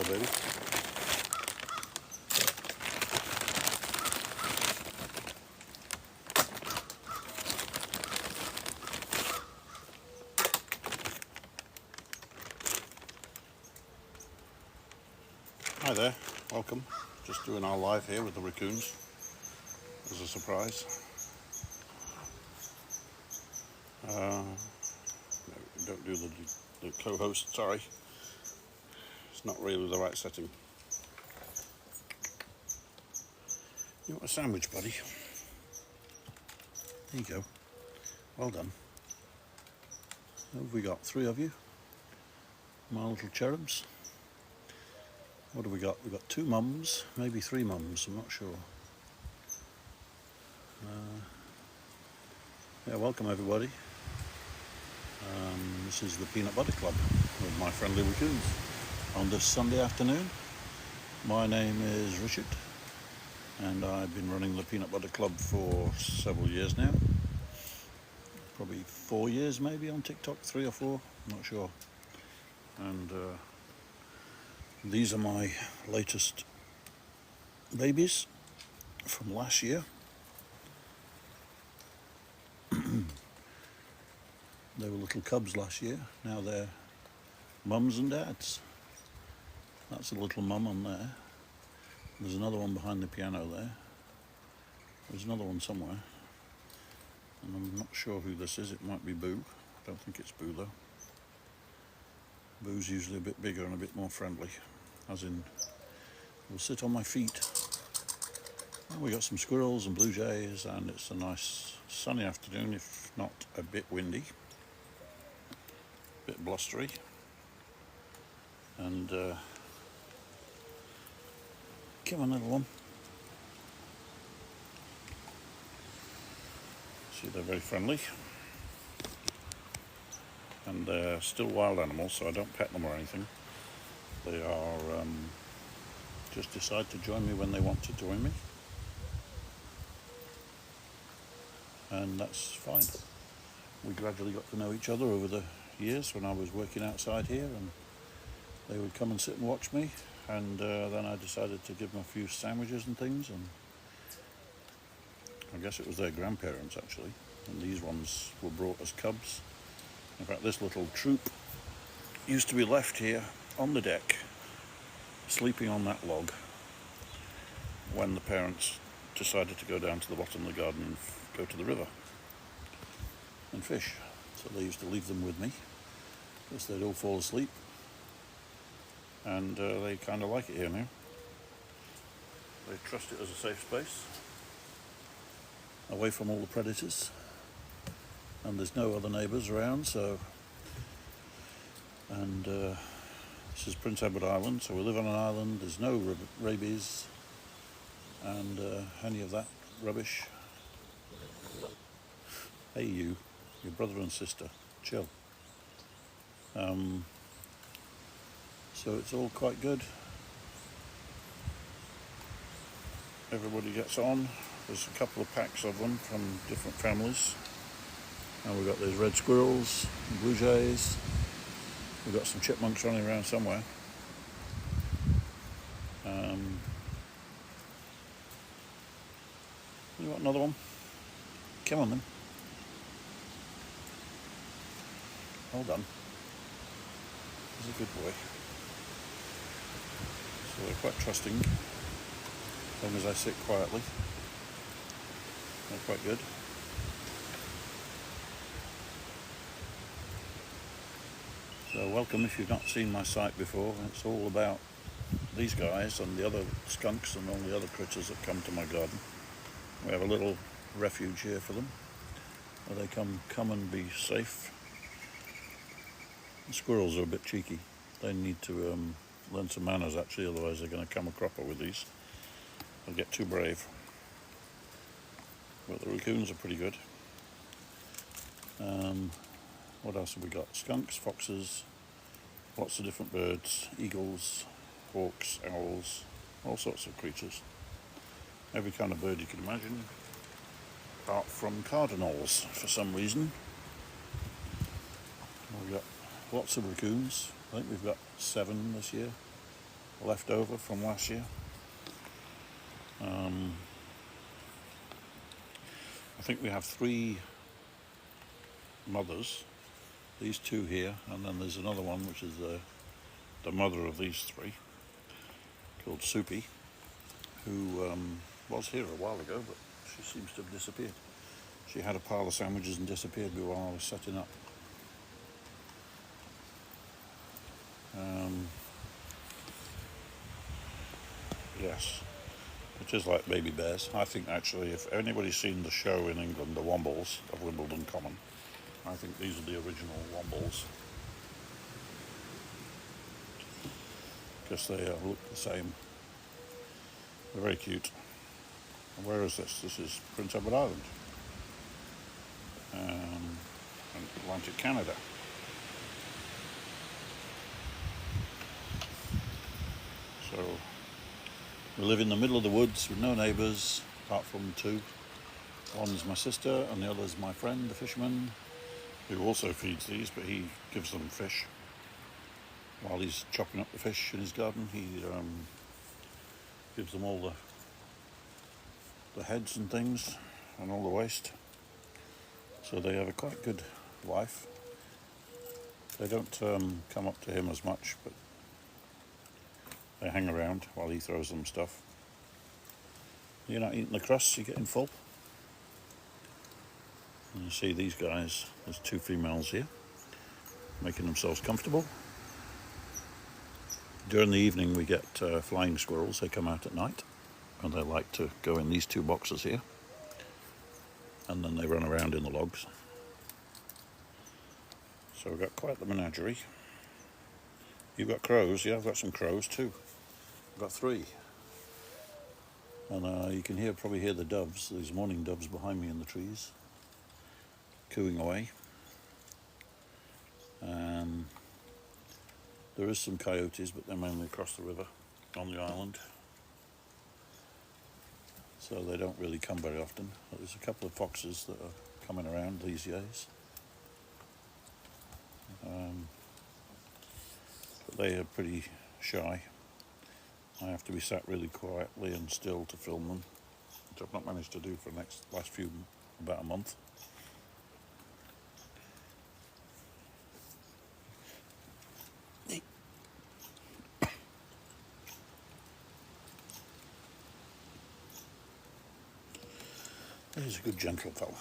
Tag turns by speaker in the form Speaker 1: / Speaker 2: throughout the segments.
Speaker 1: Hello, baby. Hi there, welcome. Just doing our live here with the Raccoons as a surprise. No, don't do the co-host, sorry. It's not really the right setting. You want a sandwich, buddy? There you go. Well done. What have we got? 3 of you? My little cherubs. What have we got? We've got 2 mums, maybe 3 mums, I'm not sure. Yeah, welcome everybody. This is the Peanut Butter Club with my friendly Raccoons on this Sunday afternoon. My name is Richard and I've been running the Peanut Butter Club for several years now. Probably 4 years maybe on TikTok, 3 or 4, I'm not sure. And these are my latest babies from last year. They were little cubs last year, now they're mums and dads. That's a little mum on there. There's another one behind the piano there. There's another one somewhere. And I'm not sure who this is, it might be Boo. I don't think it's Boo though. Boo's usually a bit bigger and a bit more friendly. As in, will sit on my feet. And we got some squirrels and blue jays and it's a nice sunny afternoon, if not a bit windy. Bit blustery, and come on, little one. See, they're very friendly, and they're still wild animals, so I don't pet them or anything. They are just decide to join me when they want to join me, and that's fine. We gradually got to know each other over the years when I was working outside here, and they would come and sit and watch me, and then I decided to give them a few sandwiches and things, and I guess it was their grandparents actually, and these ones were brought as cubs. In fact, this little troop used to be left here on the deck sleeping on that log when the parents decided to go down to the bottom of the garden and go to the river and fish. So they used to leave them with me because they'd all fall asleep, and they kind of like it here now. They trust it as a safe space, away from all the predators, and there's no other neighbours around. So, and this is Prince Edward Island, so we live on an island. There's no rabies and any of that rubbish. Hey you, your brother and sister, chill. So it's all quite good. Everybody gets on. There's a couple of packs of them from different families. And we've got these red squirrels, blue jays. We've got some chipmunks running around somewhere. You want another one? Come on then. Well done. He's a good boy. So they're quite trusting, as long as I sit quietly. They're quite good. So welcome if you've not seen my site before. It's all about these guys and the other skunks and all the other critters that come to my garden. We have a little refuge here for them, where they come and be safe. The squirrels are a bit cheeky. They need to learn some manners actually, otherwise they're going to come a cropper with these. They'll get too brave. But the raccoons are pretty good. What else have we got? Skunks, foxes, lots of different birds, eagles, hawks, owls, all sorts of creatures. Every kind of bird you can imagine, apart from cardinals for some reason. We've got lots of raccoons. I think we've got 7 this year. left over from last year. I think we have 3 mothers, these 2 here, and then there's another one which is the mother of these 3, called Soupy, who was here a while ago, but she seems to have disappeared. She had a pile of sandwiches and disappeared while I was setting up. Yes, it is like baby bears. I think actually, if anybody's seen the show in England, The Wombles of Wimbledon Common, I think these are the original Wombles, because they look the same. They're very cute. And where is this? This is Prince Edward Island, Atlantic Canada. So we live in the middle of the woods with no neighbours apart from 2. One's my sister and the other's my friend, the fisherman, who also feeds these, but he gives them fish. While he's chopping up the fish in his garden, he gives them all the heads and things and all the waste. So they have a quite good life. They don't come up to him as much, but they hang around while he throws them stuff. You're not eating the crusts, you're getting full. And you see these guys, there's 2 females here, making themselves comfortable. During the evening we get flying squirrels. They come out at night and they like to go in these 2 boxes here, and then they run around in the logs. So we've got quite the menagerie. You've got crows. Yeah, I've got some crows too. I've got 3. And you can probably hear the doves, these mourning doves behind me in the trees, cooing away. There is some coyotes, but they're mainly across the river on the island, so they don't really come very often. But there's a couple of foxes that are coming around these days. But they are pretty shy. I have to be sat really quietly and still to film them, which I've not managed to do for the about a month. He's a good gentle fella.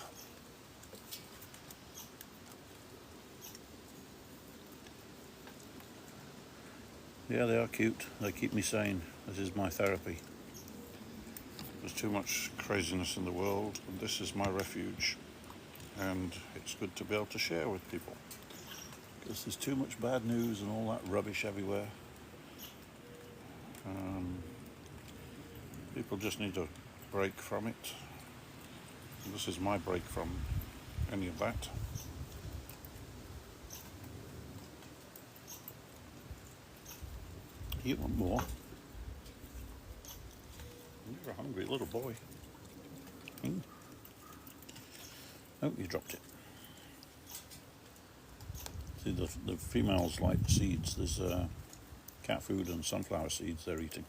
Speaker 1: Yeah, they are cute. They keep me sane. This is my therapy. There's too much craziness in the world, and this is my refuge. And it's good to be able to share with people, because there's too much bad news and all that rubbish everywhere. People just need a break from it. And this is my break from any of that. You want more? You're a hungry little boy. Oh, you dropped it. See, the females like seeds. There's cat food and sunflower seeds they're eating.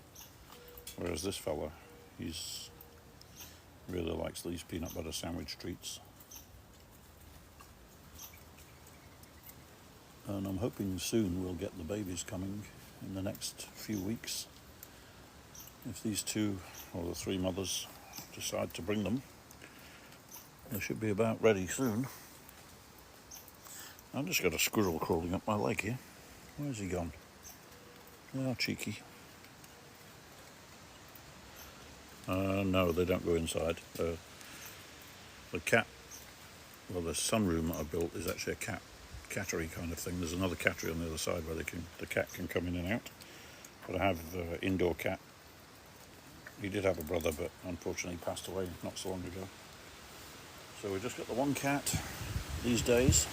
Speaker 1: Whereas this fella, he's really likes these peanut butter sandwich treats. And I'm hoping soon we'll get the babies coming in the next few weeks. If these 2 or the 3 mothers decide to bring them, they should be about ready soon. I've just got a squirrel crawling up my leg here. Where's he gone? Oh, cheeky. No, they don't go inside. The cat, well, the sunroom that I built is actually a cattery kind of thing. There's another cattery on the other side where the cat can come in and out. But I have an indoor cat. He did have a brother, but unfortunately passed away not so long ago. So we just got the one cat these days,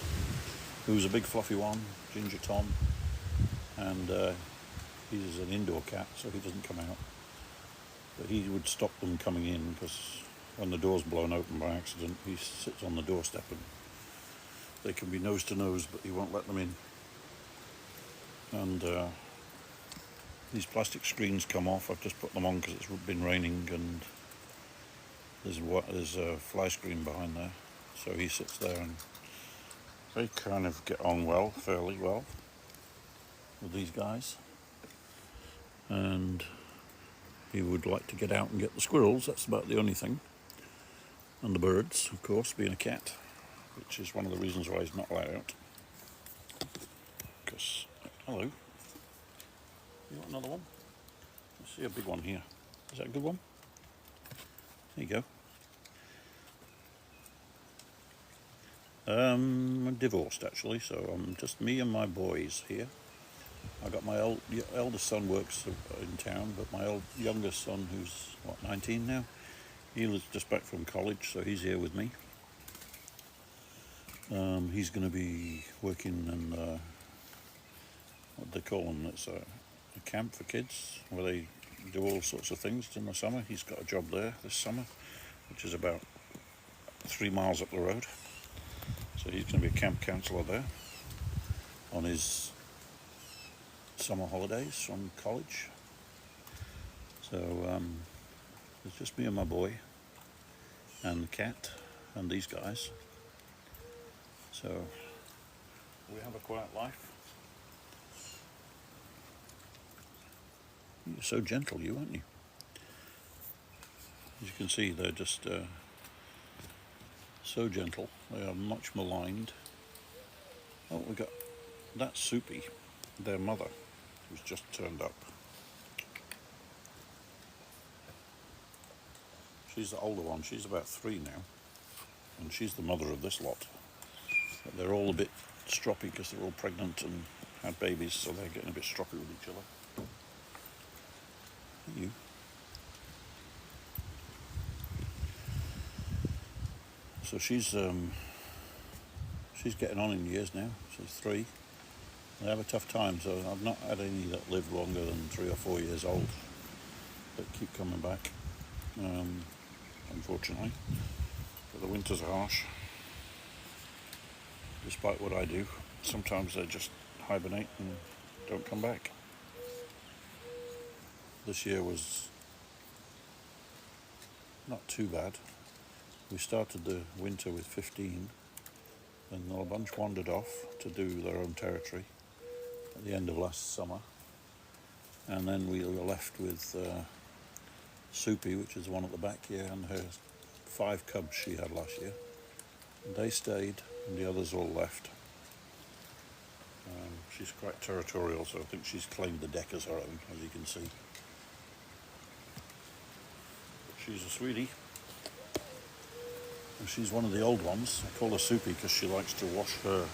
Speaker 1: who's a big fluffy one, Ginger Tom, and he's an indoor cat, so he doesn't come out. But he would stop them coming in, because when the door's blown open by accident, he sits on the doorstep and they can be nose to nose, but he won't let them in. And these plastic screens come off. I've just put them on because it's been raining, and there's a fly screen behind there, so he sits there, and they kind of get on fairly well with these guys. And he would like to get out and get the squirrels, that's about the only thing. And the birds, of course, being a cat, which is one of the reasons why he's not allowed out. Because, hello, you want another one? I see a big one here. Is that a good one? There you go. I'm divorced actually, so I'm just me and my boys here. I got my eldest son works in town, but my youngest son, who's 19 now, he was just back from college, so he's here with me. He's going to be working in what do they call them? It's a camp for kids where they do all sorts of things in the summer. He's got a job there this summer, which is about 3 miles up the road. So he's going to be a camp counselor there on his summer holidays from college. So it's just me and my boy and the cat and these guys. So we have a quiet life. You're so gentle, you, aren't you? As you can see, they're just so gentle. They are much maligned. Oh, we got that Soupy, their mother, who's just turned up. She's the older one. She's about 3 now, and she's the mother of this lot. But they're all a bit stroppy because they're all pregnant and had babies, so they're getting a bit stroppy with each other. You. So she's getting on in years now. She's 3. They have a tough time, so I've not had any that live longer than 3 or 4 years old, but keep coming back, unfortunately. But the winters are harsh, despite what I do. Sometimes they just hibernate and don't come back. This year was not too bad. We started the winter with 15, and a bunch wandered off to do their own territory at the end of last summer. And then we were left with Soupy, which is the one at the back here, and her 5 cubs she had last year. And they stayed, and the others all left. She's quite territorial, so I think she's claimed the deck as her own, as you can see. But she's a sweetie. And she's one of the old ones. I call her Soupy because she likes to wash her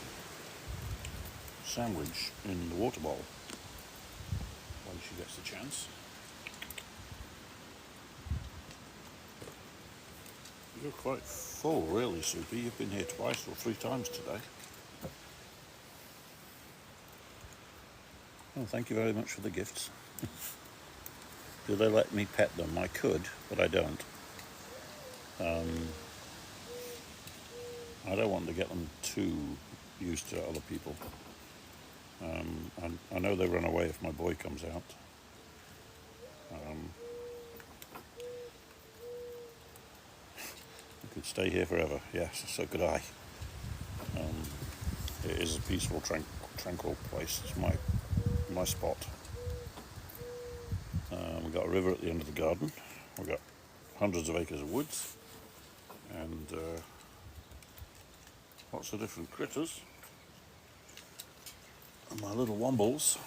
Speaker 1: sandwich in the water bowl when she gets the chance. You're quite full, really, Soupy. You've been here twice or 3 times today. Well, thank you very much for the gifts. Do they let me pet them? I could, but I don't. I don't want to get them too used to other people. I know they run away if my boy comes out. I could stay here forever. Yes, so could I. It is a peaceful, tranquil place. It's my spot. We've got a river at the end of the garden. We've got hundreds of acres of woods, and lots of different critters. And my little wombles.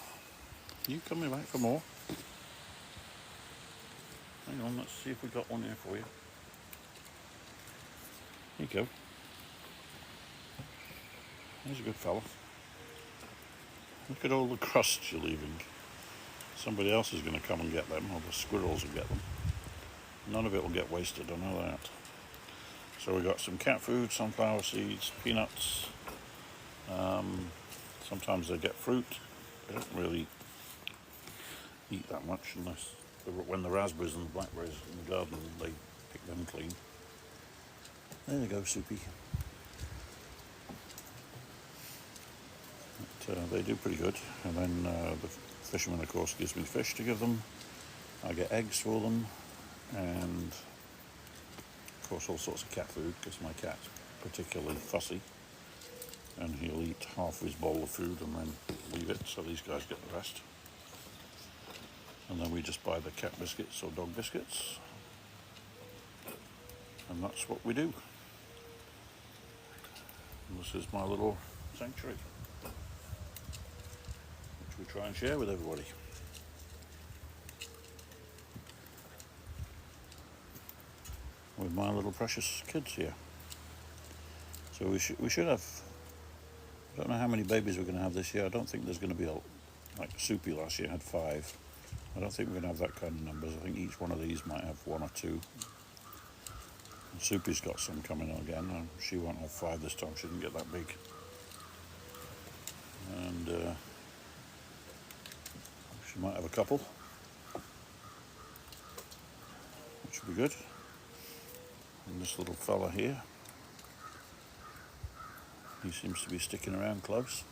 Speaker 1: You coming back for more? Hang on, let's see if we've got one here for you. Here you go. He's a good fella. Look at all the crusts you're leaving. Somebody else is going to come and get them, or the squirrels will get them. None of it will get wasted, I know that. So we've got some cat food, sunflower seeds, peanuts. Sometimes they get fruit. They don't really eat that much unless when the raspberries and the blackberries in the garden, they pick them clean. There you go, Soupy. But, they do pretty good. And then the fisherman, of course, gives me fish to give them. I get eggs for them, and of course all sorts of cat food, because my cat's particularly fussy, and he'll eat half his bowl of food and then leave it, so these guys get the rest. And then we just buy the cat biscuits or dog biscuits, and that's what we do. And this is my little sanctuary, which we try and share with everybody. With my little precious kids here. So we should have, I don't know how many babies we're going to have this year. I don't think there's going to be like Soupy last year had 5. I don't think we're going to have that kind of numbers. I think each one of these might have 1 or 2. And Soupy's got some coming again. She won't have 5 this time. She didn't get that big. And she might have a couple, which would be good. And this little fella here, he seems to be sticking around close.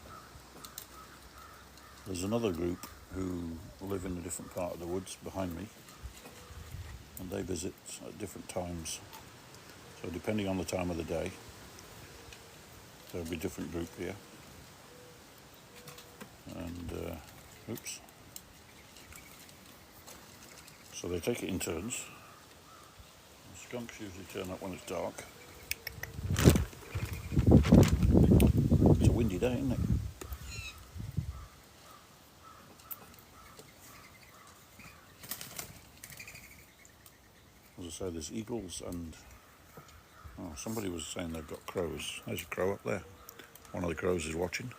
Speaker 1: There's another group who live in a different part of the woods behind me, and they visit at different times. So depending on the time of the day, there'll be a different group here. And, oops. So they take it in turns. Skunks usually turn up when it's dark. It's a windy day, isn't it? As I say, there's eagles and... Oh, somebody was saying they've got crows. There's a crow up there. One of the crows is watching,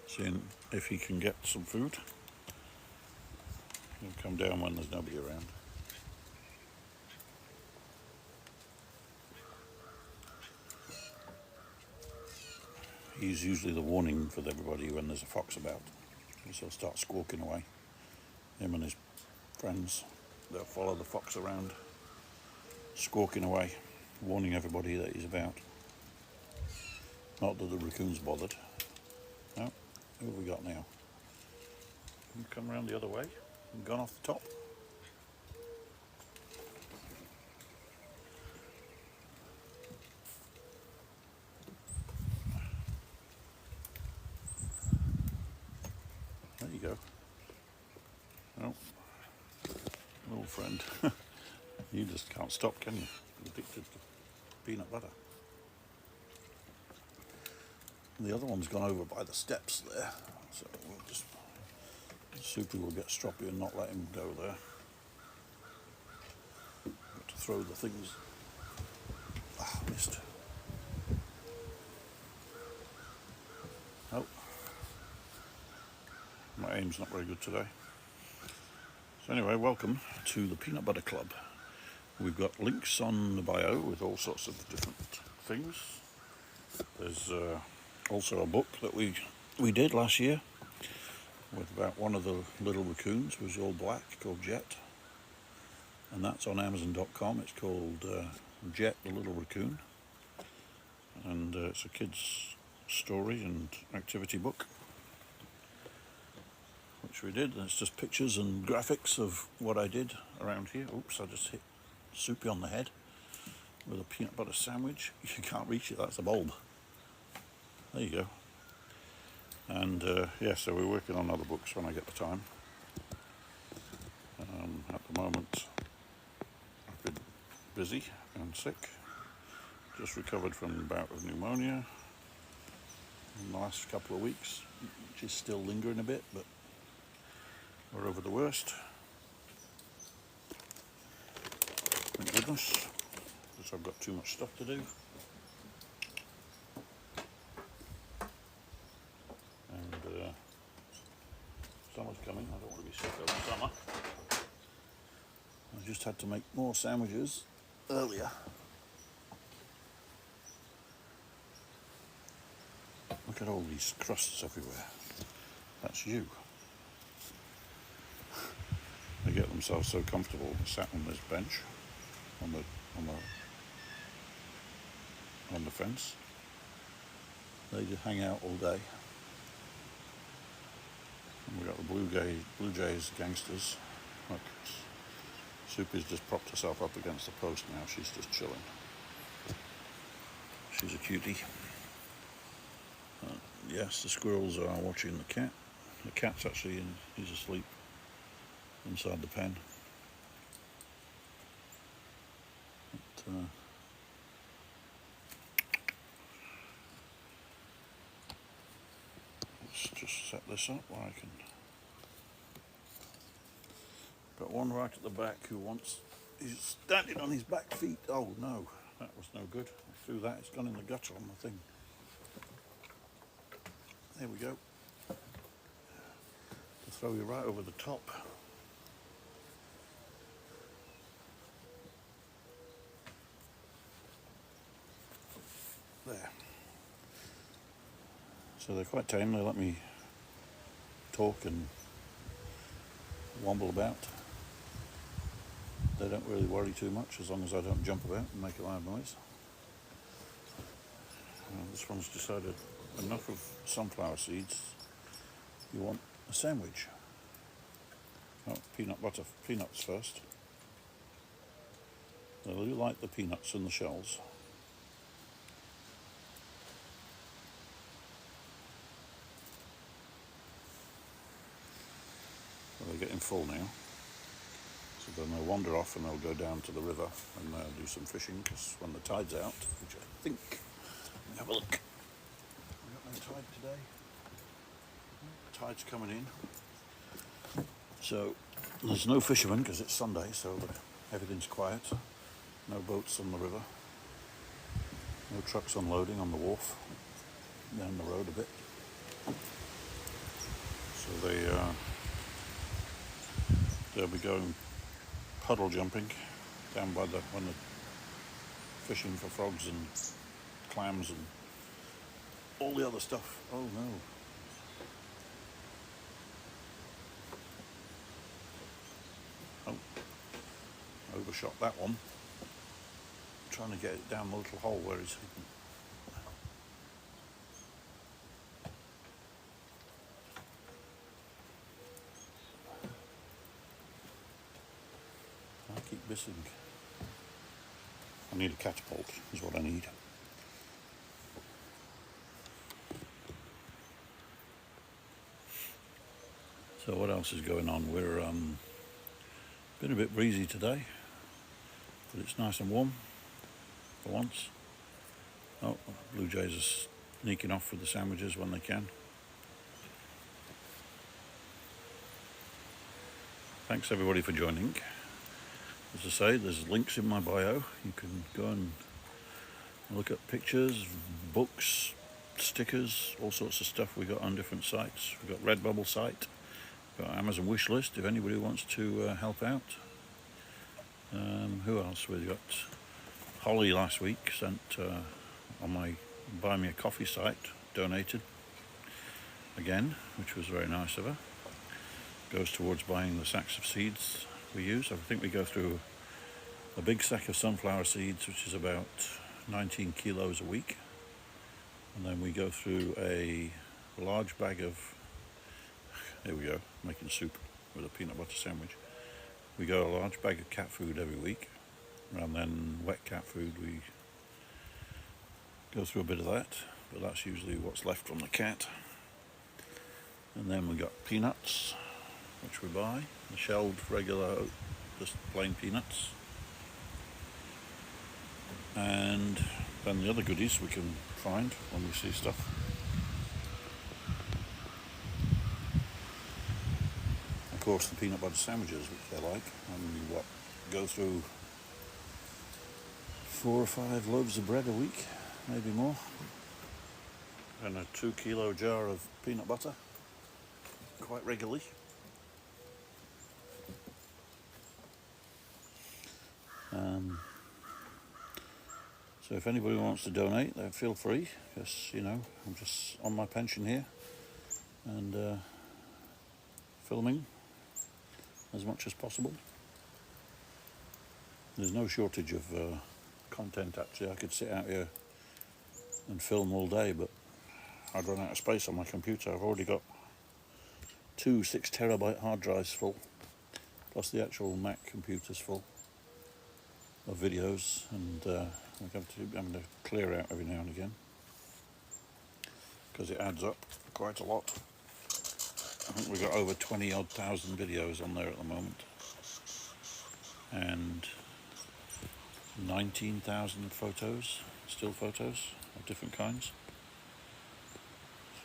Speaker 1: seeing if he can get some food. He'll come down when there's nobody around. He's usually the warning for everybody when there's a fox about. So he'll start squawking away. Him and his friends, they'll follow the fox around, squawking away, warning everybody that he's about. Not that the raccoon's bothered. No, who have we got now? Come around the other way and gone off the top. There you go. Oh, little friend. You just can't stop, can you? You're addicted to peanut butter. And the other one's gone over by the steps there, so we'll just... Soupy will get stroppy and not let him go there. Got to throw the things... Ah, missed. Oh. My aim's not very good today. So anyway, welcome to the Peanut Butter Club. We've got links on the bio with all sorts of different things. There's also a book that we did last year with about one of the little raccoons who was all black, called Jet. And that's on Amazon.com. It's called Jet the Little Raccoon. And it's a kid's story and activity book, which we did. And it's just pictures and graphics of what I did around here. Oops, I just hit Soupy on the head with a peanut butter sandwich. You can't reach it, that's a bulb. There you go. And yeah, so we're working on other books when I get the time. At the moment, I've been busy and sick. Just recovered from a bout of pneumonia in the last couple of weeks, which is still lingering a bit, but we're over the worst. Thank goodness, because I've got too much stuff to do. And summer's coming, I don't want to be sick over summer. I just had to make more sandwiches earlier. Look at all these crusts everywhere. That's you. They get themselves so comfortable sat on this bench on the fence. They just hang out all day. And we got the Blue Jays gangsters. Look, Soupy's just propped herself up against the post now. She's just chilling. She's a cutie. Yes, the squirrels are watching the cat. The cat's actually he's asleep inside the pen. But, let's just set this up where I can. Got one right at the back who wants. He's standing on his back feet. Oh no, that was no good. I threw that. It's gone in the gutter on the thing. There we go. To throw you right over the top. There. So they're quite tame. They let me talk and womble about. They don't really worry too much as long as I don't jump about and make a loud noise. This one's decided enough of sunflower seeds. You want a sandwich. Oh, peanut butter, peanuts first. They do like the peanuts and the shells. Well, they're getting full now. So then they'll wander off and they'll go down to the river and do some fishing, because when the tide's out, which I think, let me have a look. We've got no tide today. Tide's coming in. So there's no fishermen because it's Sunday, so everything's quiet. No boats on the river. No trucks unloading on the wharf. Down the road a bit. So they'll be going puddle jumping down by when they're fishing for frogs and clams and all the other stuff. Oh no. Oh, overshot that one. I'm trying to get it down the little hole where he's hidden. I keep missing. I need a catapult, is what I need. So what else is going on? We're been a bit breezy today, but it's nice and warm for once. Oh, Blue Jays are sneaking off with the sandwiches when they can. Thanks everybody for joining. As I say, there's links in my bio. You can go and look at pictures, books, stickers, all sorts of stuff we got on different sites. We've got Redbubble site, we've got Amazon wish list if anybody wants to help out. Who else? We've got Holly last week sent on my Buy Me a Coffee site, donated again, which was very nice of her. Goes towards buying the sacks of seeds we use. I think we go through a big sack of sunflower seeds, which is about 19 kilos a week, and then we go through a large bag of, here we go, making soup with a peanut butter sandwich. We go a large bag of cat food every week, and then wet cat food, we go through a bit of that, but that's usually what's left from the cat. And then we got peanuts, which we buy, the shelled regular, just plain peanuts. And then the other goodies we can find when we see stuff. Of course, the peanut butter sandwiches, which they like, and we go through 4 or 5 loaves of bread a week, maybe more, and a 2 kilo jar of peanut butter, quite regularly. So if anybody wants to donate, then feel free, because, you know, I'm just on my pension here and filming as much as possible. There's no shortage of content, actually. I could sit out here and film all day, but I'd run out of space on my computer. I've already got 2 6 terabyte hard drives full, plus the actual Mac computer's full of videos, and I'm having to clear out every now and again because it adds up quite a lot. I think we've got over 20 odd thousand videos on there at the moment, and 19,000 photos, still photos of different kinds.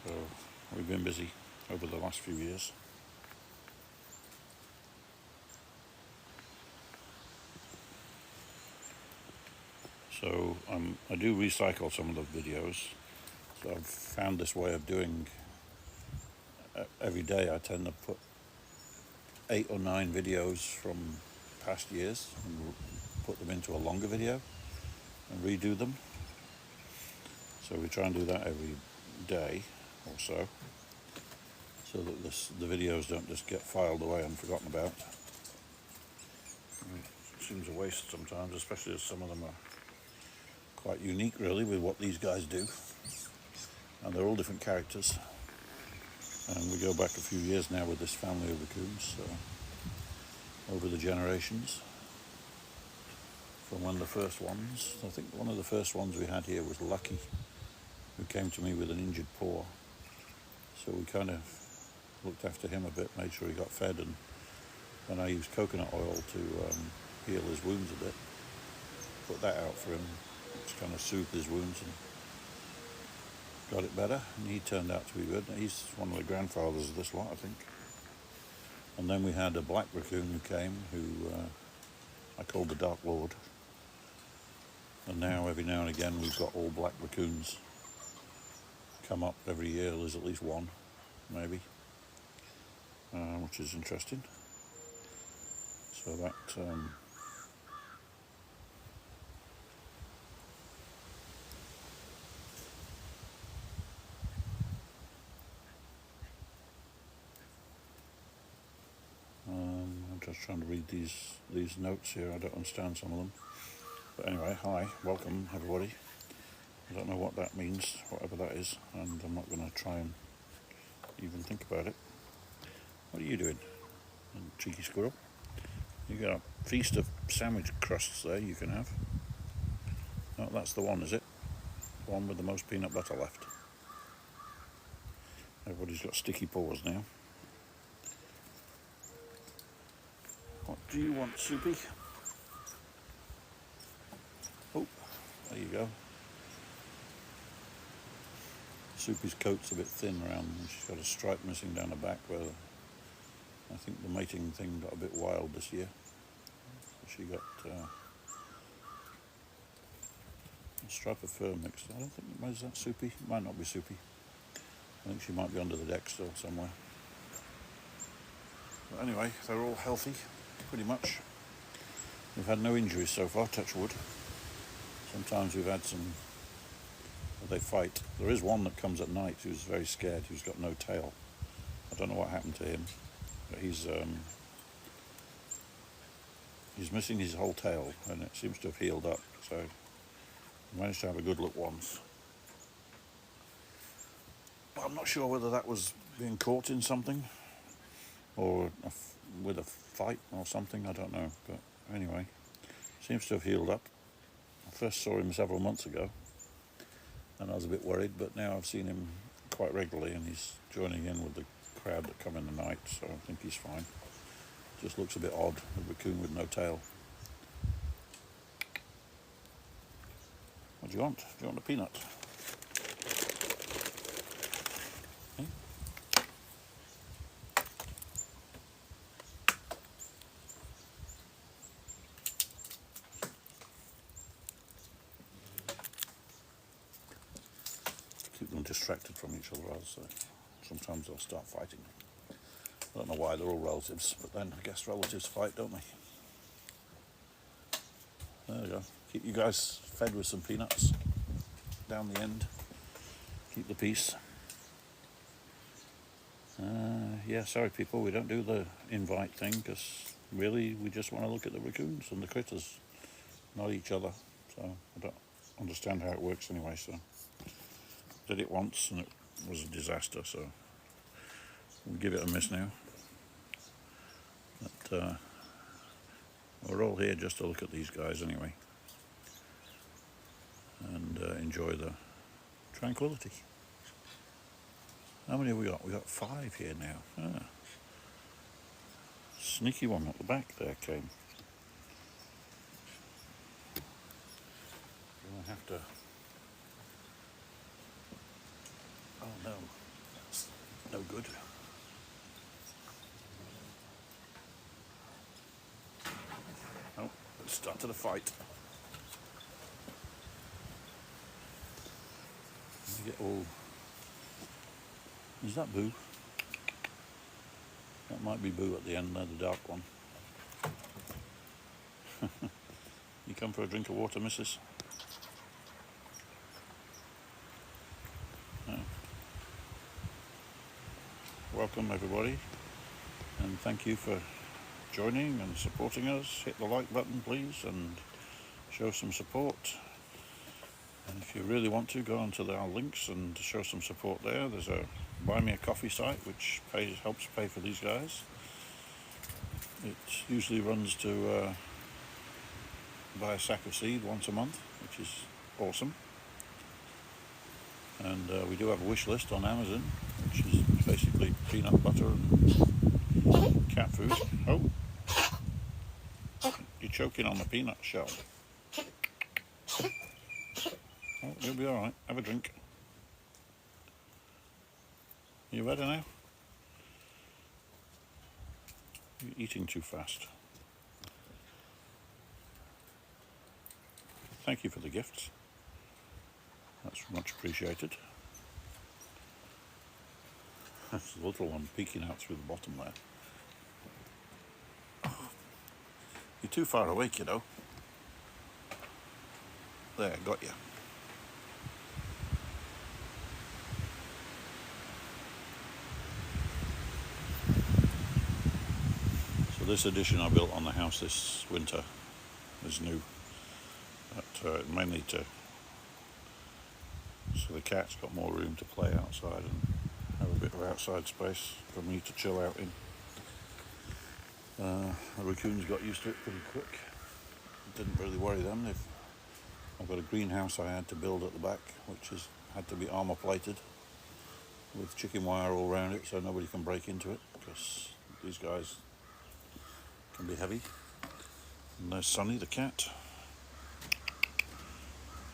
Speaker 1: So we've been busy over the last few years. So I do recycle some of the videos. So I've found this way of doing. Every day I tend to put 8 or 9 videos from past years and put them into a longer video and redo them. So we try and do that every day or so that the videos don't just get filed away and forgotten about. It seems a waste sometimes, especially as some of them are quite unique really with what these guys do, and they're all different characters. And we go back a few years now with this family of raccoons, over the generations. From one of the first ones, I think one of the first ones we had here was Lucky, who came to me with an injured paw. So we kind of looked after him a bit, made sure he got fed, and I used coconut oil to heal his wounds a bit. Put that out for him, which kind of soothed his wounds and got it better, and he turned out to be good. He's one of the grandfathers of this lot, I think. And then we had a black raccoon who came, who I called the Dark Lord. And now, every now and again, we've got all black raccoons come up every year. There's at least one, maybe, which is interesting. So that I'm just trying to read these notes here. I don't understand some of them. But anyway, hi, welcome everybody. I don't know what that means, whatever that is, and I'm not going to try and even think about it. What are you doing, cheeky squirrel? You got a feast of sandwich crusts there you can have. Oh, that's the one, is it? The one with the most peanut butter left. Everybody's got sticky paws now. What do you want, Soupy? Oh, there you go. Soupy's coat's a bit thin around, and she's got a stripe missing down the back where I think the mating thing got a bit wild this year. So she got a stripe of fur mixed. I don't think, is that Soupy? It might not be Soupy. I think she might be under the deck still somewhere. But anyway, they're all healthy, pretty much. We've had no injuries so far, touch wood. Sometimes we've had some, they fight. There is one that comes at night who's very scared, who's got no tail. I don't know what happened to him, but he's missing his whole tail, and it seems to have healed up, so I managed to have a good look once. But I'm not sure whether that was being caught in something, or with a fight or something, I don't know. But anyway, seems to have healed up. I first saw him several months ago, and I was a bit worried, but now I've seen him quite regularly, and he's joining in with the crowd that come in the night, so I think he's fine. Just looks a bit odd, a raccoon with no tail. What do you want? Do you want a peanut? Hey? Keep them distracted from each other, so sometimes they'll start fighting. I don't know why, they're all relatives, but then I guess relatives fight, don't they? There we go. Keep you guys fed with some peanuts down the end. Keep the peace. Yeah, sorry people, we don't do the invite thing because really we just want to look at the raccoons and the critters, not each other. So I don't understand how it works anyway, so did it once and it was a disaster, so we'll give it a miss now. But we're all here just to look at these guys anyway, and enjoy the tranquility. How many have we got? We got 5 here now. Ah. Sneaky one at the back there came. Gonna have to. Oh no, that's no good. Oh, it started a fight. Let me get all. Is that Boo? That might be Boo at the end there, the dark one. You come for a drink of water, missus? No. Welcome everybody, and thank you for joining and supporting us. Hit the like button please and show some support. And if you really want to, go onto our links and show some support there. There's a Buy Me a Coffee site which helps pay for these guys. It usually runs to buy a sack of seed once a month, which is awesome. And we do have a wish list on Amazon, which is basically peanut butter and cat food. Oh, you're choking on the peanut shell. Oh, you'll be alright. Have a drink. You ready now? You're eating too fast. Thank you for the gifts. That's much appreciated. That's the little one peeking out through the bottom there. You're too far away, kiddo. There, got you. So this addition I built on the house this winter is new. But mainly so the cat's got more room to play outside and have a bit of outside space for me to chill out in. The raccoons got used to it pretty quick. It didn't really worry them. I've got a greenhouse I had to build at the back, which had to be armour plated with chicken wire all around it so nobody can break into it, because these guys can be heavy. And there's Sonny the cat,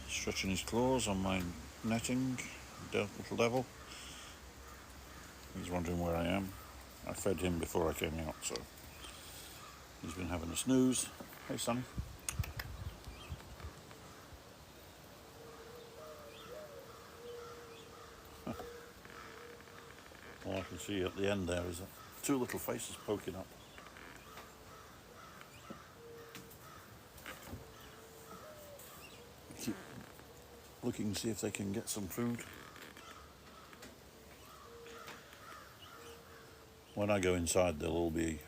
Speaker 1: stretching his claws on my netting down at the level. He's wondering where I am. I fed him before I came out, so he's been having a snooze. Hey Sonny. All I can see at the end there is 2 little faces poking up. Keep looking to see if they can get some food. When I go inside, they'll all be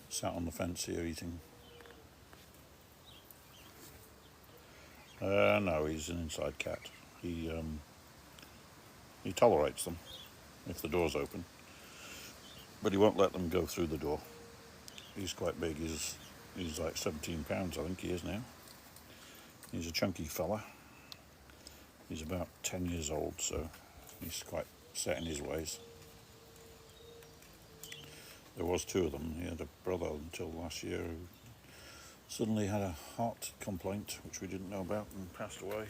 Speaker 1: sat on the fence here eating. No, he's an inside cat. He tolerates them if the door's open, but he won't let them go through the door. He's quite big. He's like 17 pounds, I think he is now. He's a chunky fella. He's about 10 years old, so he's quite set in his ways. There was 2 of them. He had a brother until last year who suddenly had a heart complaint, which we didn't know about, and passed away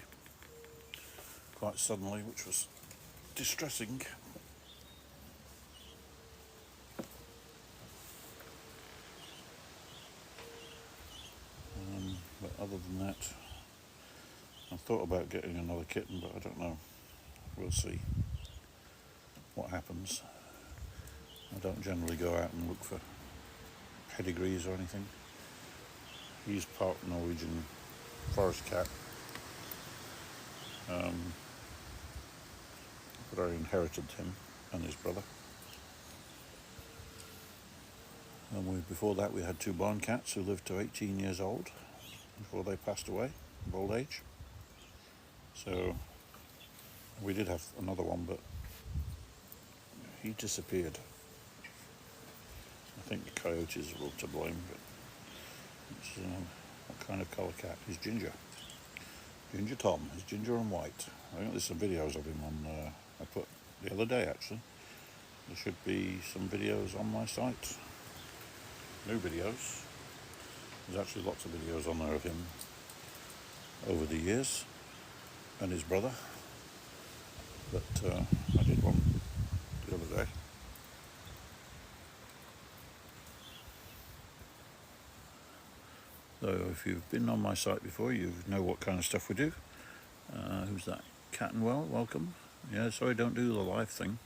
Speaker 1: quite suddenly, which was distressing. But other than that, I thought about getting another kitten, but I don't know. We'll see what happens. I don't generally go out and look for pedigrees or anything. He's part Norwegian forest cat, but I inherited him and his brother. And before that we had 2 barn cats who lived to 18 years old before they passed away of old age. So we did have another one, but he disappeared. I think the coyotes were to blame, but it's, what kind of colour cat? He's ginger. Ginger Tom. He's ginger and white. I think there's some videos of him on, I put the other day actually. There should be some videos on my site. New videos. There's actually lots of videos on there of him over the years and his brother. But I did one the other day. So if you've been on my site before, you know what kind of stuff we do. Who's that? Cattenwell, welcome. Yeah, sorry, don't do the live thing,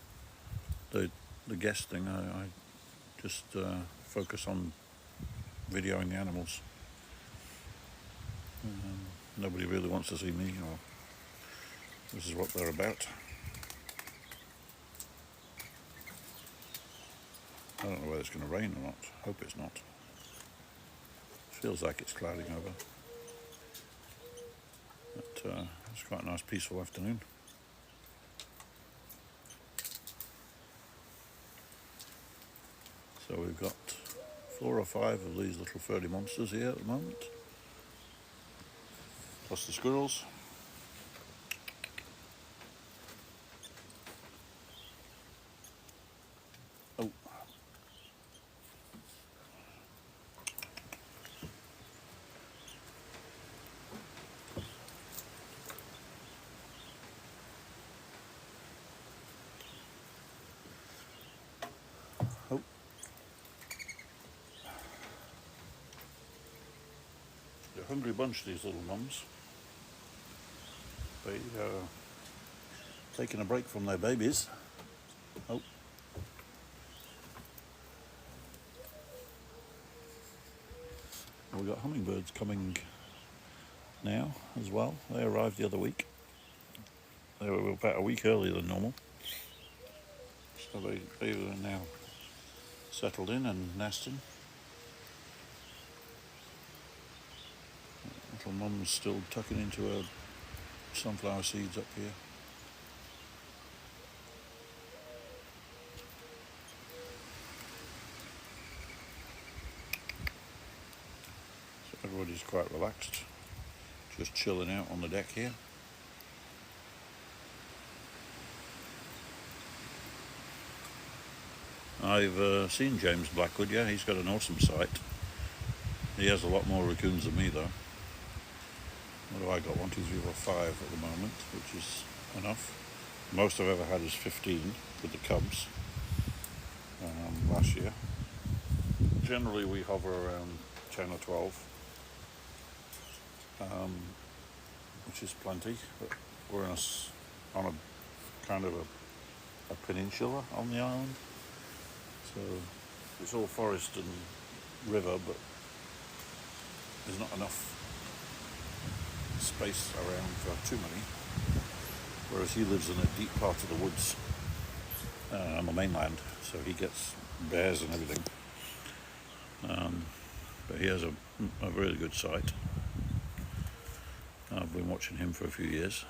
Speaker 1: the guest thing. I just focus on videoing the animals. Nobody really wants to see me, or this is what they're about. I don't know whether it's going to rain or not. Hope it's not. Feels like it's clouding over. But it's quite a nice peaceful afternoon. So we've got 4 or 5 of these little furry monsters here at the moment. Plus the squirrels. Oh. Oh. They're a hungry bunch, these little mums. They taking a break from their babies. Oh. We've got hummingbirds coming now as well. They arrived the other week. They were about a week earlier than normal. So they are now settled in and nesting. Little mum's still tucking into her sunflower seeds up here. So everybody's quite relaxed, just chilling out on the deck here. I've seen James Blackwood, yeah, he's got an awesome site. He has a lot more raccoons than me though. What do I got? 1, 2, 3, 4, 5 at the moment, which is enough. Most I've ever had is 15 with the cubs last year. Generally we hover around 10 or 12, which is plenty, but we're on a kind of a peninsula on the island. So it's all forest and river, but there's not enough space around for too many. Whereas he lives in a deep part of the woods on the mainland, so he gets bears and everything. But he has a really good site. I've been watching him for a few years,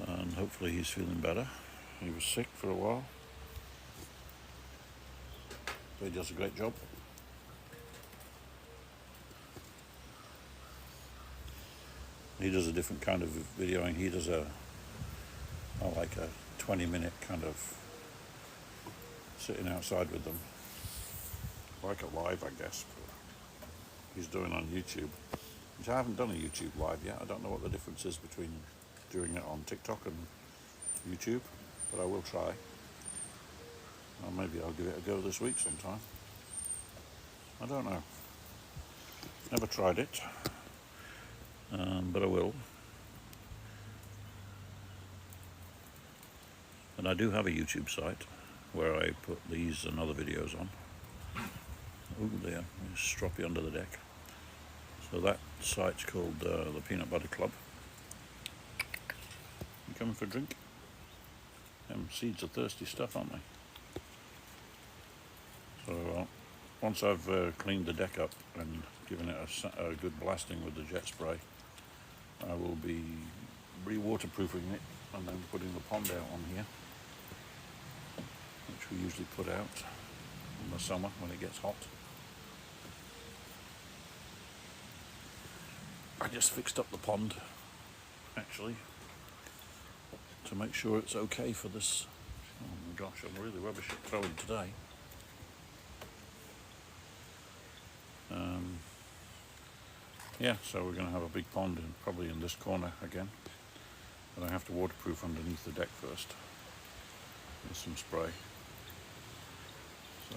Speaker 1: and hopefully he's feeling better. He was sick for a while. But he does a great job. He does a different kind of videoing. He does like a 20-minute kind of sitting outside with them, like a live, I guess. He's doing on YouTube, which I haven't done a YouTube live yet. I don't know what the difference is between doing it on TikTok and YouTube, but I will try. Or maybe I'll give it a go this week sometime. I don't know. Never tried it, but I will. And I do have a YouTube site where I put these and other videos on. Oh, there, there's Stroppy under the deck. So that site's called the Peanut Butter Club. You coming for a drink? Them seeds are thirsty stuff, aren't they? So once I've cleaned the deck up and given it a good blasting with the jet spray, I will be re-waterproofing it and then putting the pond out on here. we usually put out in the summer when it gets hot. I just fixed up the pond, actually, to make sure it's okay for this. Oh my gosh, I'm really rubbish at throwing today. Yeah, so we're going to have a big pond probably in this corner again. But I have to waterproof underneath the deck first with some spray. So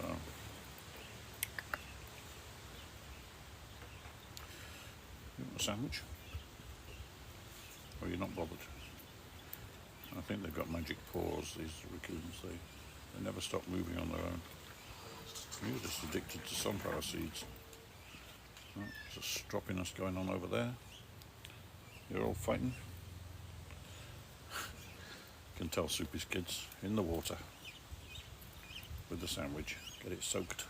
Speaker 1: you want a sandwich? Or you're not bothered? I think they've got magic paws, these raccoons. They never stop moving on their own. You're just addicted to sunflower seeds. Oh, there's a stroppiness going on over there. You're all fighting. You can tell Soupy's kids in the water with the sandwich. Get it soaked.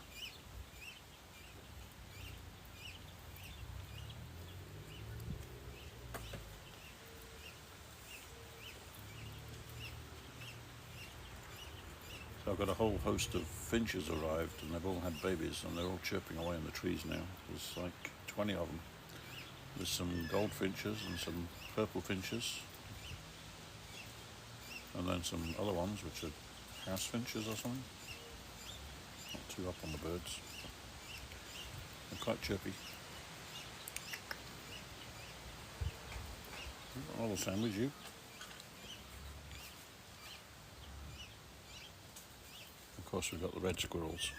Speaker 1: So I've got a whole host of finches arrived, and they've all had babies, and they're all chirping away in the trees now. There's like 20 of them. There's some goldfinches and some purple finches, and then some other ones which are house finches or something. Not too up on the birds. They're quite chirpy. All the sandwich, you. Of course, we've got the red squirrels.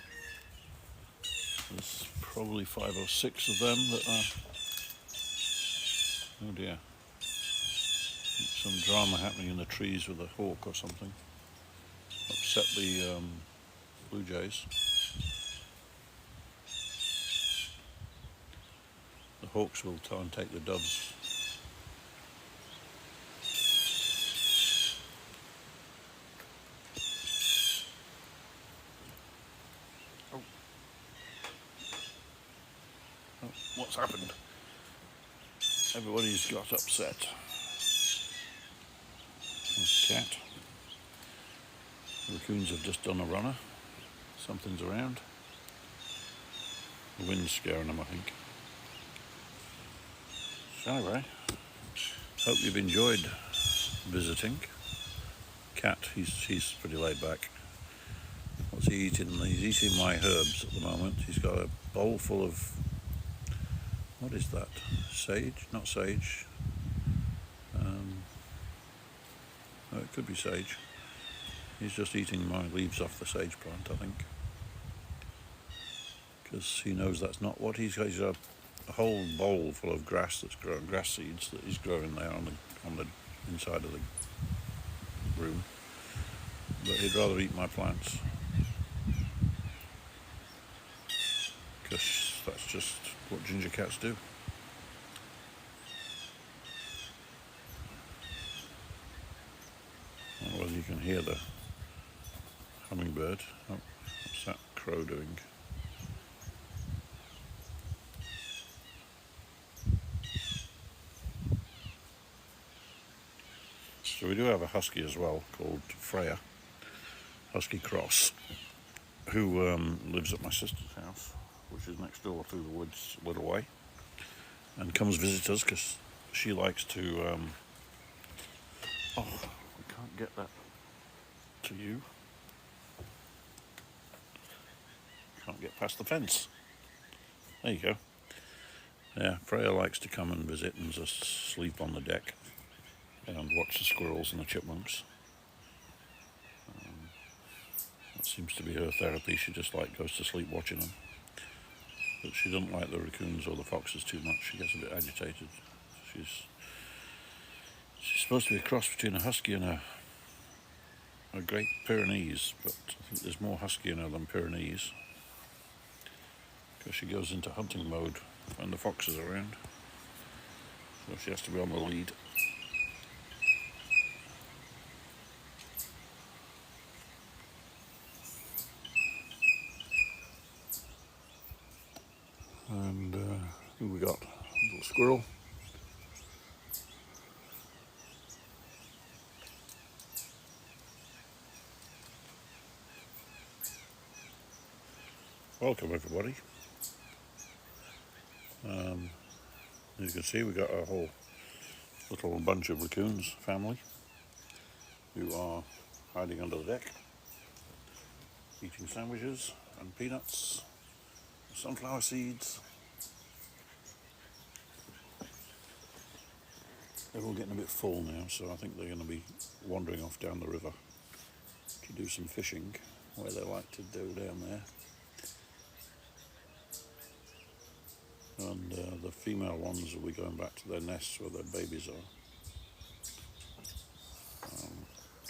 Speaker 1: There's probably 5 or 6 of them that are... Oh dear. Some drama happening in the trees with a hawk or something. Upset the blue jays. The hawks will try and take the doves. What's happened? Everybody's got upset. There's a cat. The raccoons have just done a runner. Something's around. The wind's scaring them, I think. So anyway, hope you've enjoyed visiting. Cat, he's pretty laid back. What's he eating? He's eating my herbs at the moment. He's got a bowl full of... What is that? Sage? Not sage. Oh, it could be sage. He's just eating my leaves off the sage plant, I think. Because he knows that's not what he's got. He's got a whole bowl full of grass that's growing, grass seeds that he's growing there on the inside of the room. But he'd rather eat my plants. Because that's just what ginger cats do. I don't know whether you can hear the hummingbird. Oh, what's that crow doing? So we do have a husky as well called Freya, Husky Cross, who lives at my sister's house, which is next door through the woods a little way, and comes visit us because she likes to... Oh, we can't get that to you. Can't get past the fence. There you go. Yeah, Freya likes to come and visit and just sleep on the deck and watch the squirrels and the chipmunks. That seems to be her therapy. She just goes to sleep watching them. But she doesn't like the raccoons or the foxes too much. She gets a bit agitated. She's supposed to be a cross between a husky and a Great Pyrenees, but I think there's more husky in her than Pyrenees, because she goes into hunting mode when the fox is around, so she has to be on the lead. And who we got? A little squirrel. Welcome everybody. As you can see, we got a whole little bunch of Raccoons family who are hiding under the deck, eating sandwiches and peanuts, sunflower seeds. They're all getting a bit full now, so I think they're going to be wandering off down the river to do some fishing, where they like to do down there. And the female ones will be going back to their nests where their babies are.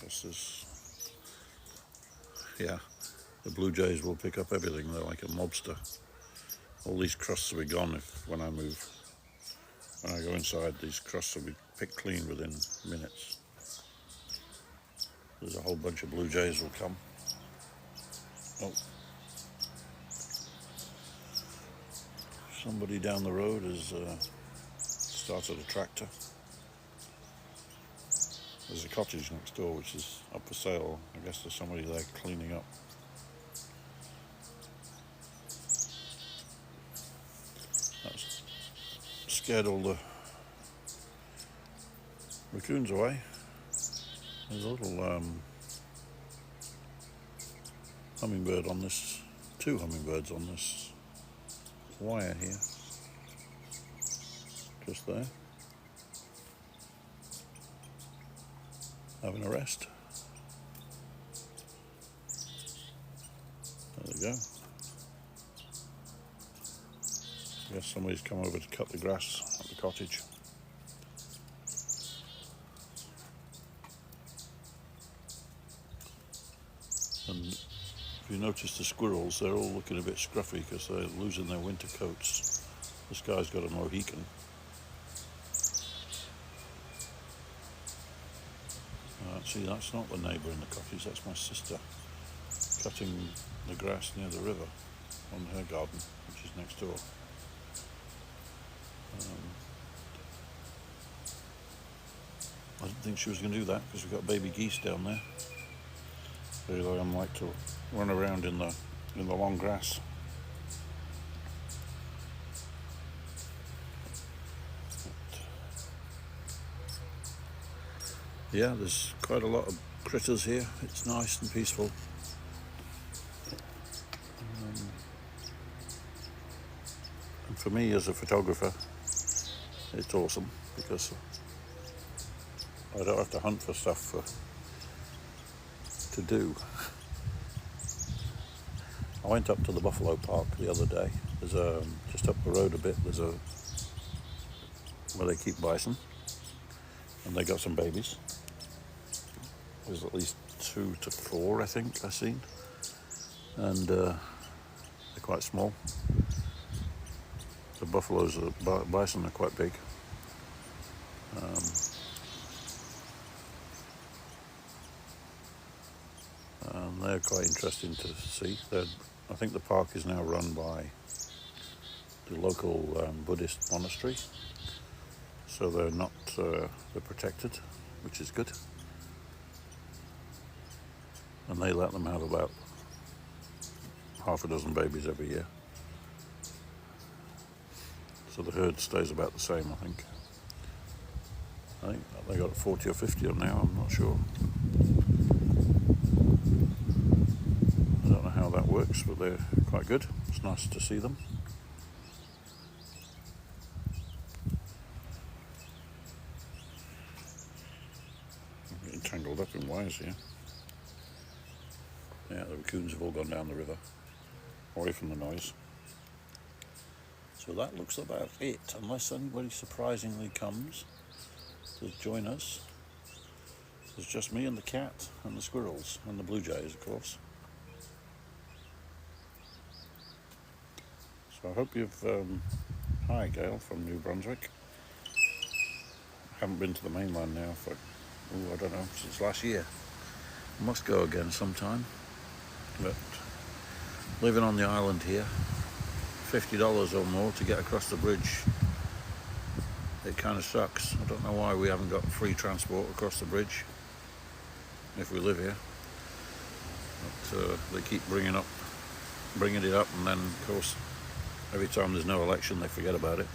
Speaker 1: Guess there's, yeah, the blue jays will pick up everything. They're like a mobster. All these crusts will be gone when I move. When I go inside, these crusts will be picked clean within minutes. There's a whole bunch of blue jays will come. Oh. Somebody down the road has started a tractor. There's a cottage next door which is up for sale. I guess there's somebody there cleaning up. That's scared all the raccoons away. There's a little hummingbird on this, 2 hummingbirds on this wire here, just there, having a rest. There they go. I guess somebody's come over to cut the grass at the cottage. And if you notice the squirrels, they're all looking a bit scruffy because they're losing their winter coats. This guy's got a Mohican. See, that's not the neighbour in the cottage, that's my sister cutting the grass near the river on her garden, which is next door. I didn't think she was going to do that because we've got baby geese down there. They like to run around in the long grass. Yeah, there's quite a lot of critters here. It's nice and peaceful. And for me as a photographer, it's awesome because I don't have to hunt for stuff to do. I went up to the buffalo park the other day. There's just up the road a bit, there's where they keep bison, and they got some babies. There's at least 2 to 4, I think, I've seen, and they're quite small. The buffaloes, bison are quite big. And they're quite interesting to see. I think the park is now run by the local Buddhist monastery, so they're not they're protected, which is good. And they let them have about half a dozen babies every year. So the herd stays about the same, I think. I think they got 40 or 50 of them now, I'm not sure. I don't know how that works, but they're quite good. It's nice to see them. I'm getting tangled up in wires here. Yeah, the raccoons have all gone down the river, away from the noise. So that looks about it, unless anybody surprisingly comes to join us. There's just me and the cat and the squirrels and the blue jays, of course. So I hope you've... Hi, Gail from New Brunswick. I haven't been to the mainland now for, I don't know, since last year. I must go again sometime. But living on the island here, $50 or more to get across the bridge, it kind of sucks. I don't know why we haven't got free transport across the bridge if we live here. But they keep bringing up bringing it up, and then of course every time there's no election they forget about it.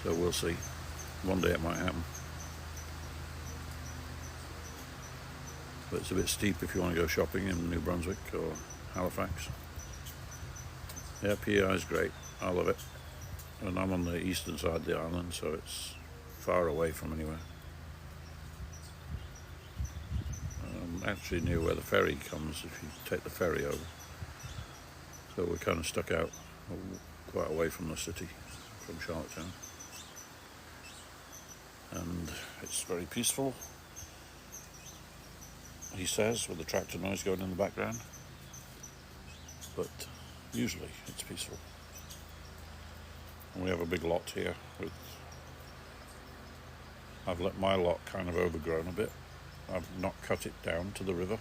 Speaker 1: So we'll see. One day it might happen. But it's a bit steep if you want to go shopping in New Brunswick or Halifax. Yeah, P.E.I. is great. I love it. And I'm on the eastern side of the island, so it's far away from anywhere. Actually near where the ferry comes, if you take the ferry over. So we're kind of stuck out quite away from the city, from Charlottetown. And it's very peaceful, he says, with the tractor noise going in the background. But usually it's peaceful. And we have a big lot here I've let my lot kind of overgrown a bit. I've not cut it down to the river,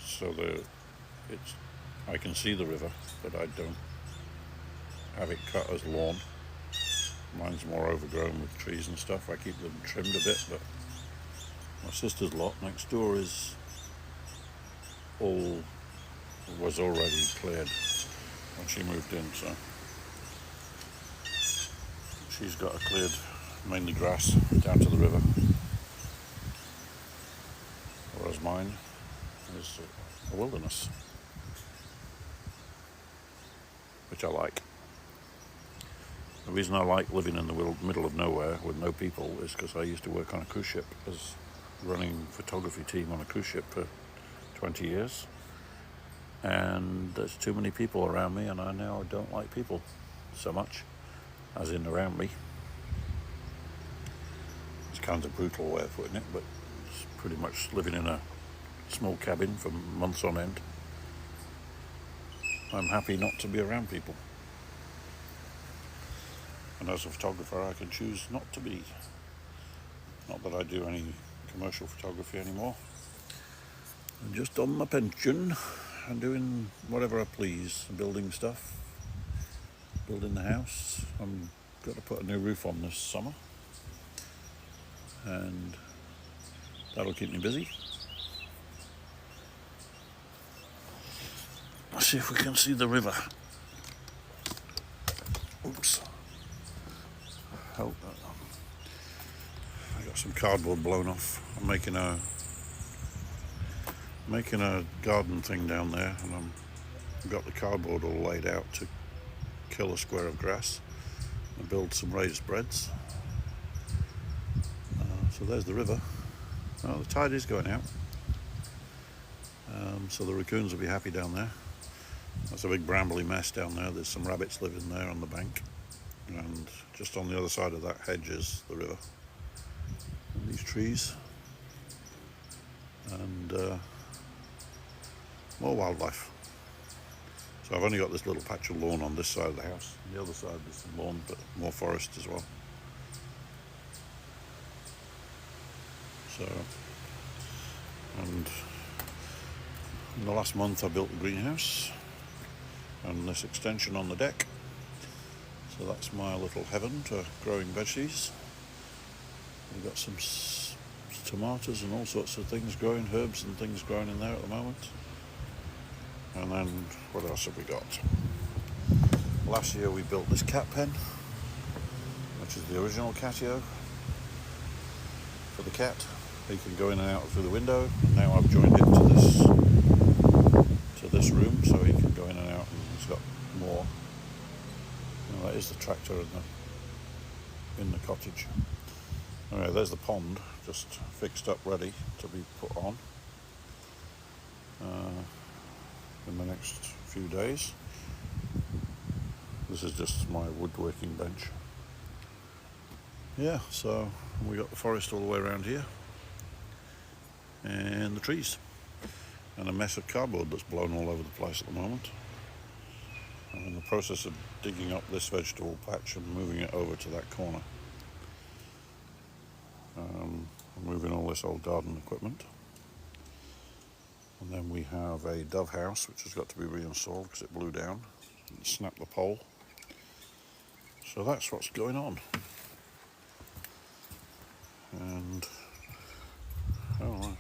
Speaker 1: so I can see the river, but I don't have it cut as lawn. Mine's more overgrown with trees and stuff. I keep them trimmed a bit, but my sister's lot next door was already cleared when she moved in, so she's got it cleared, mainly grass down to the river. Whereas mine is a wilderness, which I like. The reason I like living in the middle of nowhere with no people is because I used to work on a cruise ship as running photography team on a cruise ship for 20 years. And there's too many people around me, and I now don't like people so much, as in around me. It's kind of a brutal way of putting it, but it's pretty much living in a small cabin for months on end. I'm happy not to be around people. And as a photographer, I can choose not to be. Not that I do any commercial photography anymore. I'm just on my pension and doing whatever I please, building stuff, building the house. I'm got to put a new roof on this summer, and that'll keep me busy. Let's see if we can see the river. Oops. Oh, I got some cardboard blown off. I'm making a garden thing down there, and I've got the cardboard all laid out to kill a square of grass and build some raised beds. So there's the river. Oh, the tide is going out. So the raccoons will be happy down there. That's a big brambly mess down there. There's some rabbits living there on the bank. And just on the other side of that hedge is the river. And these trees. And more wildlife. So I've only got this little patch of lawn on this side of the house. On the other side there's some lawn, but more forest as well. So, and in the last month I built the greenhouse and this extension on the deck. So that's my little heaven for growing veggies. We've got some tomatoes and all sorts of things growing, herbs and things growing in there at the moment. And then what else have we got? Last year we built this cat pen, which is the original catio for the cat. He can go in and out through the window, and now I've joined it to this room so he can go in and out, and he's got more. Now that is the tractor in the cottage. Anyway, there's the pond just fixed up, ready to be put on in the next few days. This is just my woodworking bench. Yeah, so we got the forest all the way around here, and the trees, and a mess of cardboard that's blown all over the place at the moment. I'm in the process of digging up this vegetable patch and moving it over to that corner. I'm moving all this old garden equipment. And then we have a dove house which has got to be reinstalled because it blew down and snapped the pole. So that's what's going on. And I've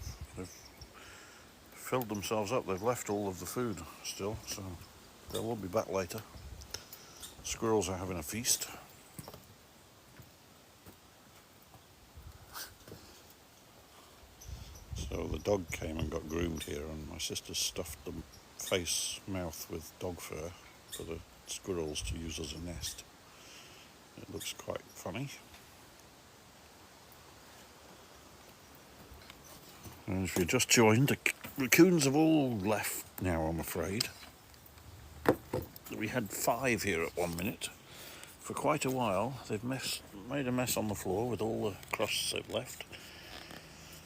Speaker 1: filled themselves up. They've left all of the food still, so they will be back later. Squirrels are having a feast. So the dog came and got groomed here, and my sister stuffed the mouth with dog fur for the squirrels to use as a nest. It looks quite funny. And if you just joined, the raccoons have all left now, I'm afraid. We had 5 here at 1 minute. For quite a while, they've made a mess on the floor with all the crusts they've left.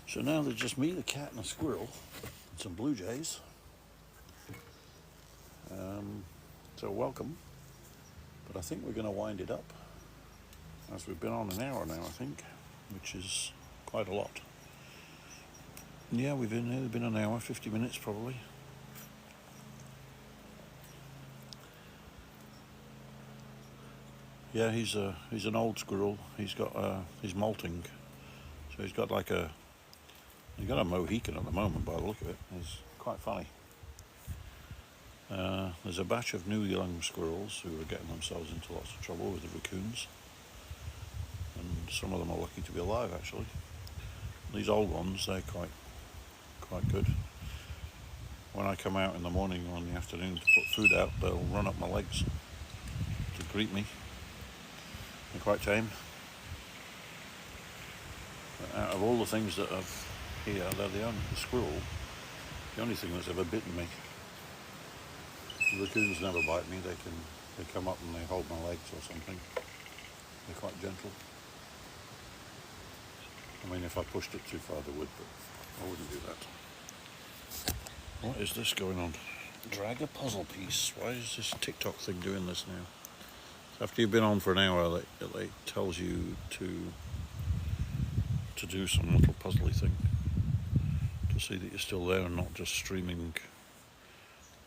Speaker 1: So now there's just me, the cat, and a squirrel, and some blue jays. So welcome. But I think we're going to wind it up, as we've been on an hour now, I think, which is quite a lot. Yeah, we've nearly been an hour, 50 minutes probably. Yeah, he's an old squirrel. He's molting, so he's got a Mohican at the moment by the look of it. He's quite funny. There's a batch of new young squirrels who are getting themselves into lots of trouble with the raccoons, and some of them are lucky to be alive actually. These old ones, they're quite good. When I come out in the morning or in the afternoon to put food out, they'll run up my legs to greet me. They're quite tame. But out of all the things that I've here, they're the only thing that's ever bitten me. The raccoons never bite me. They come up and they hold my legs or something. They're quite gentle. I mean, if I pushed it too far, they would, but I wouldn't do that. What is this going on? Drag a puzzle piece. Why is this TikTok thing doing this now? After you've been on for an hour, it tells you to do some little puzzly thing to see that you're still there and not just streaming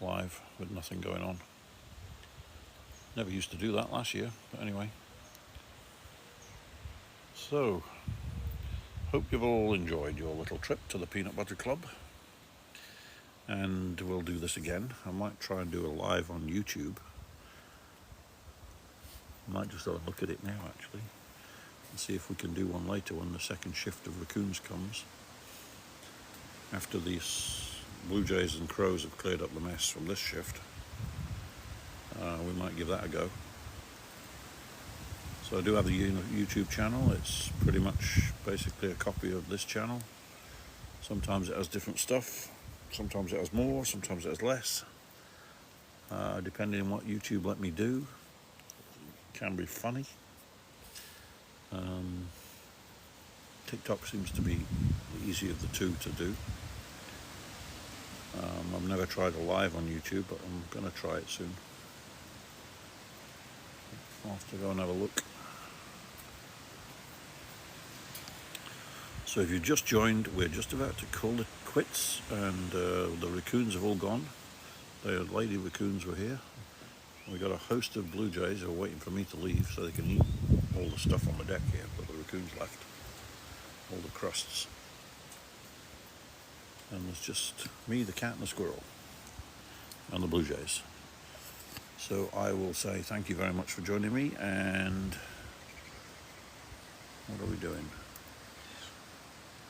Speaker 1: live with nothing going on. Never used to do that last year, but anyway. So, hope you've all enjoyed your little trip to the Peanut Butter Club, and we'll do this again. I might try and do a live on YouTube. I might just have a look at it now actually and see if we can do one later when the second shift of raccoons comes, after these blue jays and crows have cleared up the mess from this shift. We might give that a go. So I do have a YouTube channel. It's pretty much basically a copy of this channel. Sometimes it has different stuff, sometimes it has more, sometimes it has less, depending on what YouTube let me do. It can be funny. TikTok seems to be the easier of the two to do. I've never tried a live on YouTube, but I'm going to try it soon. I'll have to go and have a look. So if you just joined, we're just about to call it quits, and the raccoons have all gone. The lady raccoons were here. We got a host of blue jays who are waiting for me to leave so they can eat all the stuff on the deck here, but the raccoons left. All the crusts. And there's just me, the cat, and the squirrel, and the blue jays. So I will say thank you very much for joining me, and what are we doing?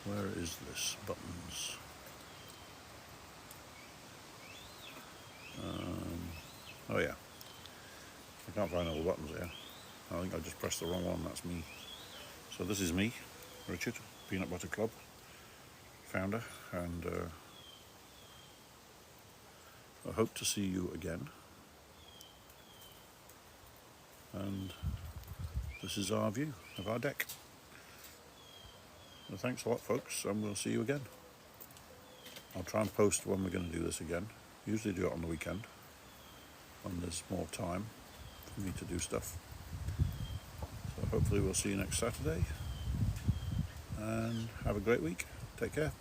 Speaker 1: Where is this? Buttons. Oh yeah. I can't find all the buttons here. I think I just pressed the wrong one, that's me. So this is me, Richard, Peanut Butter Club founder, and I hope to see you again. And this is our view of our deck. So thanks a lot, folks, and we'll see you again. I'll try and post when we're going to do this again. Usually do it on the weekend when there's more time for me to do stuff. So hopefully we'll see you next Saturday, and have a great week. Take care.